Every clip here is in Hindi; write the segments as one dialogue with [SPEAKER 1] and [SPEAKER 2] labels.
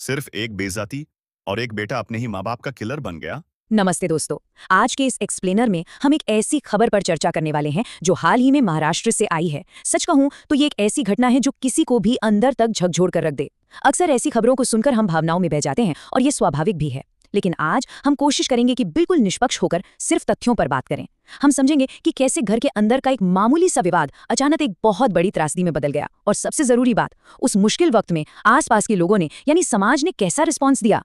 [SPEAKER 1] सिर्फ एक बेइज्जती और एक बेटा अपने ही माँ बाप का किलर बन गया।
[SPEAKER 2] नमस्ते दोस्तों। आज के इस एक्सप्लेनर में हम एक ऐसी खबर पर चर्चा करने वाले हैं जो हाल ही में महाराष्ट्र से आई है। सच कहूं तो ये एक ऐसी घटना है जो किसी को भी अंदर तक झकझोर कर रख दे। अक्सर ऐसी खबरों को सुनकर हम भावनाओं में बह जाते हैं और ये स्वाभाविक भी है, लेकिन आज हम कोशिश करेंगे कि बिल्कुल निष्पक्ष होकर सिर्फ तथ्यों पर बात करें। हम समझेंगे कि कैसे घर के अंदर का एक मामूली सा विवाद अचानक एक बहुत बड़ी त्रासदी में बदल गया, और सबसे जरूरी बात, उस मुश्किल वक्त में आसपास के लोगों ने यानी समाज ने कैसा रिस्पॉन्स दिया।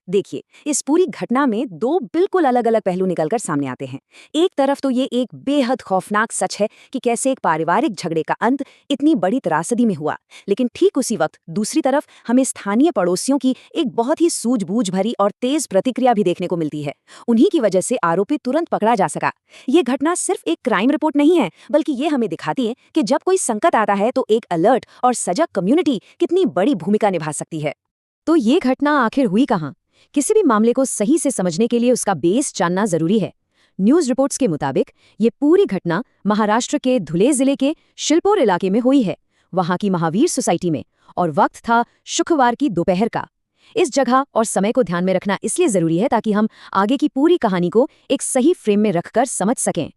[SPEAKER 2] देखिए, इस पूरी घटना में दो बिल्कुल अलग अलग पहलू निकलकर सामने आते हैं। एक तरफ तो ये एक बेहद खौफनाक सच है कि कैसे एक पारिवारिक झगड़े का अंत इतनी बड़ी त्रासदी में हुआ, लेकिन ठीक उसी वक्त दूसरी तरफ हमें स्थानीय पड़ोसियों की एक बहुत ही सूझबूझ भरी और तेज प्रतिक्रिया भी देखने को मिलती है। उन्हीं की वजह से आरोपी तुरंत पकड़ा जा सका। ये घटना सिर्फ एक क्राइम रिपोर्ट नहीं है, बल्कि ये हमें दिखाती है कि जब कोई संकट आता है तो एक अलर्ट और सजग कम्युनिटी कितनी बड़ी भूमिका निभा सकती है। तो ये घटना आखिर हुई कहाँ? किसी भी मामले को सही से समझने के लिए उसका बेस जानना जरूरी है। न्यूज़ रिपोर्ट्स के मुताबिक ये पूरी घटना महाराष्ट्र के धुले जिले के शिलपोर इलाके में हुई है, वहां की महावीर सोसाइटी में, और वक्त था शुक्रवार की दोपहर का। इस जगह और समय को ध्यान में रखना इसलिए जरूरी है ताकि हम आगे की पूरी कहानी को एक सही फ्रेम में रखकर समझ सकें।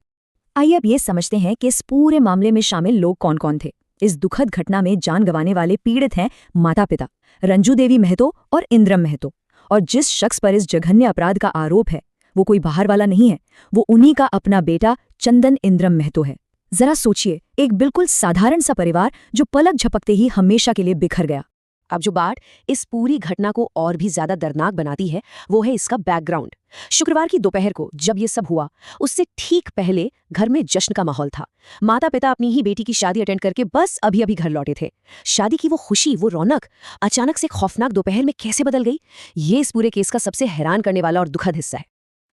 [SPEAKER 2] आइए अब ये समझते हैं कि इस पूरे मामले में शामिल लोग कौन कौन थे। इस दुखद घटना में जान गंवाने वाले पीड़ित हैं माता पिता रंजू देवी महतो और इंद्रम महतो। और जिस शख्स पर इस जघन्य अपराध का आरोप है वो कोई बाहर वाला नहीं है, वो उन्हीं का अपना बेटा चंदन इंद्रम महतो है। जरा सोचिए, एक बिल्कुल साधारण सा परिवार जो पलक झपकते ही हमेशा के लिए बिखर गया। अब जो बात इस पूरी घटना को और भी ज्यादा दर्दनाक बनाती है वो है इसका बैकग्राउंड। शुक्रवार की दोपहर को जब ये सब हुआ, उससे ठीक पहले घर में जश्न का माहौल था। माता पिता अपनी ही बेटी की शादी अटेंड करके बस अभी अभी घर लौटे थे। शादी की वो खुशी, वो रौनक अचानक से खौफनाक दोपहर में कैसे बदल गई, ये इस पूरे केस का सबसे हैरान करने वाला और दुखद हिस्सा है।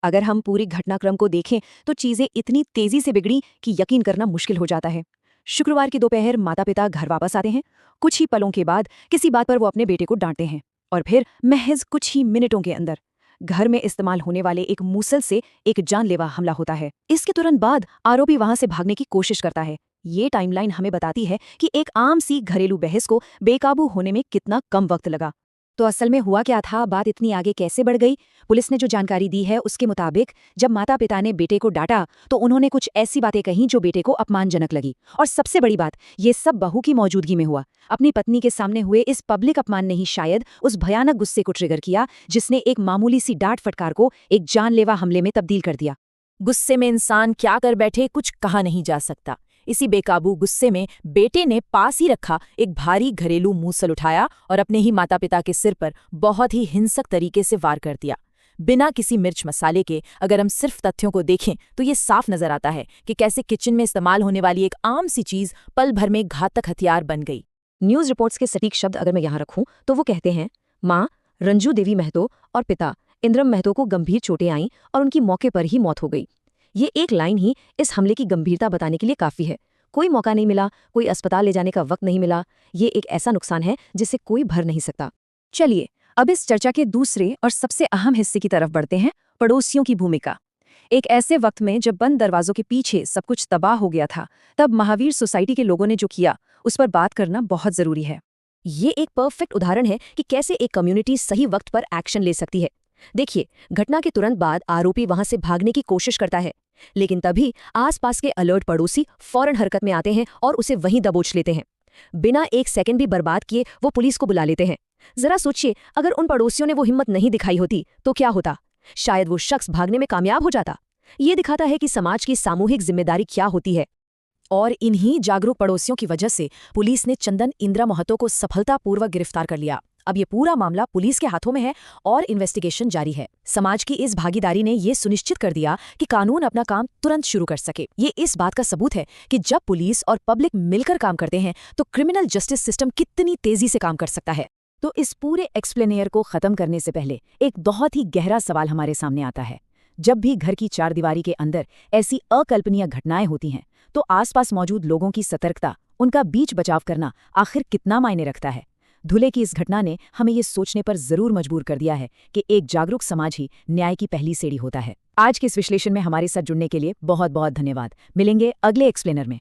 [SPEAKER 2] अगर हम पूरी घटनाक्रम को देखें तो चीजें इतनी तेजी से बिगड़ी कि यकीन करना मुश्किल हो जाता है। शुक्रवार की दोपहर माता पिता घर वापस आते हैं। कुछ ही पलों के बाद किसी बात पर वो अपने बेटे को डांटते हैं, और फिर महज कुछ ही मिनटों के अंदर घर में इस्तेमाल होने वाले एक मूसल से एक जानलेवा हमला होता है। इसके तुरंत बाद आरोपी वहां से भागने की कोशिश करता है। ये टाइमलाइन हमें बताती है कि एक आम सी घरेलू बहस को बेकाबू होने में कितना कम वक्त लगा। तो असल में हुआ क्या था, बात इतनी आगे कैसे बढ़ गई? पुलिस ने जो जानकारी दी है उसके मुताबिक जब माता पिता ने बेटे को डांटा तो उन्होंने कुछ ऐसी बातें कहीं जो बेटे को अपमानजनक लगी। और सबसे बड़ी बात, ये सब बहू की मौजूदगी में हुआ। अपनी पत्नी के सामने हुए इस पब्लिक अपमान ने ही शायद उस भयानक गुस्से को ट्रिगर किया जिसने एक मामूली सी डांट फटकार को एक जानलेवा हमले में तब्दील कर दिया। गुस्से में इंसान क्या कर बैठे कुछ कहा नहीं जा सकता। इसी बेकाबू गुस्से में बेटे ने पास ही रखा एक भारी घरेलू मूसल उठाया और अपने ही माता पिता के सिर पर बहुत ही हिंसक तरीके से वार कर दिया, बिना किसी मिर्च मसाले के। अगर हम सिर्फ तथ्यों को देखें तो ये साफ नजर आता है कि कैसे किचन में इस्तेमाल होने वाली एक आम सी चीज पल भर में घातक हथियार बन गई। न्यूज़ रिपोर्ट्स के सटीक शब्द अगर मैं यहाँ रखूं तो वो कहते हैं, माँ रंजू देवी महतो और पिता इंद्रम महतो को गंभीर चोटें आईं और उनकी मौके पर ही मौत हो गई। ये एक लाइन ही इस हमले की गंभीरता बताने के लिए काफी है। कोई मौका नहीं मिला, कोई अस्पताल ले जाने का वक्त नहीं मिला। ये एक ऐसा नुकसान है जिसे कोई भर नहीं सकता। चलिए अब इस चर्चा के दूसरे और सबसे अहम हिस्से की तरफ बढ़ते हैं, पड़ोसियों की भूमिका। एक ऐसे वक्त में जब बंद दरवाजों के पीछे सब कुछ तबाह हो गया था, तब महावीर सोसाइटी के लोगों ने जो किया उस पर बात करना बहुत जरूरी है। ये एक परफेक्ट उदाहरण है कि कैसे एक कम्युनिटी सही वक्त पर एक्शन ले सकती है। देखिए, घटना के तुरंत बाद आरोपी वहां से भागने की कोशिश करता है, लेकिन तभी आसपास के अलर्ट पड़ोसी फौरन हरकत में आते हैं और उसे वहीं दबोच लेते हैं। बिना एक सेकंड भी बर्बाद किए वो पुलिस को बुला लेते हैं। जरा सोचिए, अगर उन पड़ोसियों ने वो हिम्मत नहीं दिखाई होती तो क्या होता? शायद वो शख्स भागने में कामयाब हो जाता। ये दिखाता है कि समाज की सामूहिक जिम्मेदारी क्या होती है। और इन्हीं जागरूक पड़ोसियों की वजह से पुलिस ने चंदन इंद्रम महतो को सफलतापूर्वक गिरफ्तार कर लिया। अब ये पूरा मामला पुलिस के हाथों में है और इन्वेस्टिगेशन जारी है। समाज की इस भागीदारी ने ये सुनिश्चित कर दिया कि कानून अपना काम तुरंत शुरू कर सके। ये इस बात का सबूत है कि जब पुलिस और पब्लिक मिलकर काम करते हैं तो क्रिमिनल जस्टिस सिस्टम कितनी तेजी से काम कर सकता है। तो इस पूरे एक्सप्लेनेयर को खत्म करने से पहले एक बहुत ही गहरा सवाल हमारे सामने आता है। जब भी घर की चारदीवारी के अंदर ऐसी अकल्पनीय घटनाएं होती हैं तो आसपास मौजूद लोगों की सतर्कता, उनका बीच बचाव करना आखिर कितना मायने रखता है। धुले की इस घटना ने हमें ये सोचने पर जरूर मजबूर कर दिया है कि एक जागरूक समाज ही न्याय की पहली सीढ़ी होता है। आज के इस विश्लेषण में हमारे साथ जुड़ने के लिए बहुत बहुत धन्यवाद। मिलेंगे अगले एक्सप्लेनर में।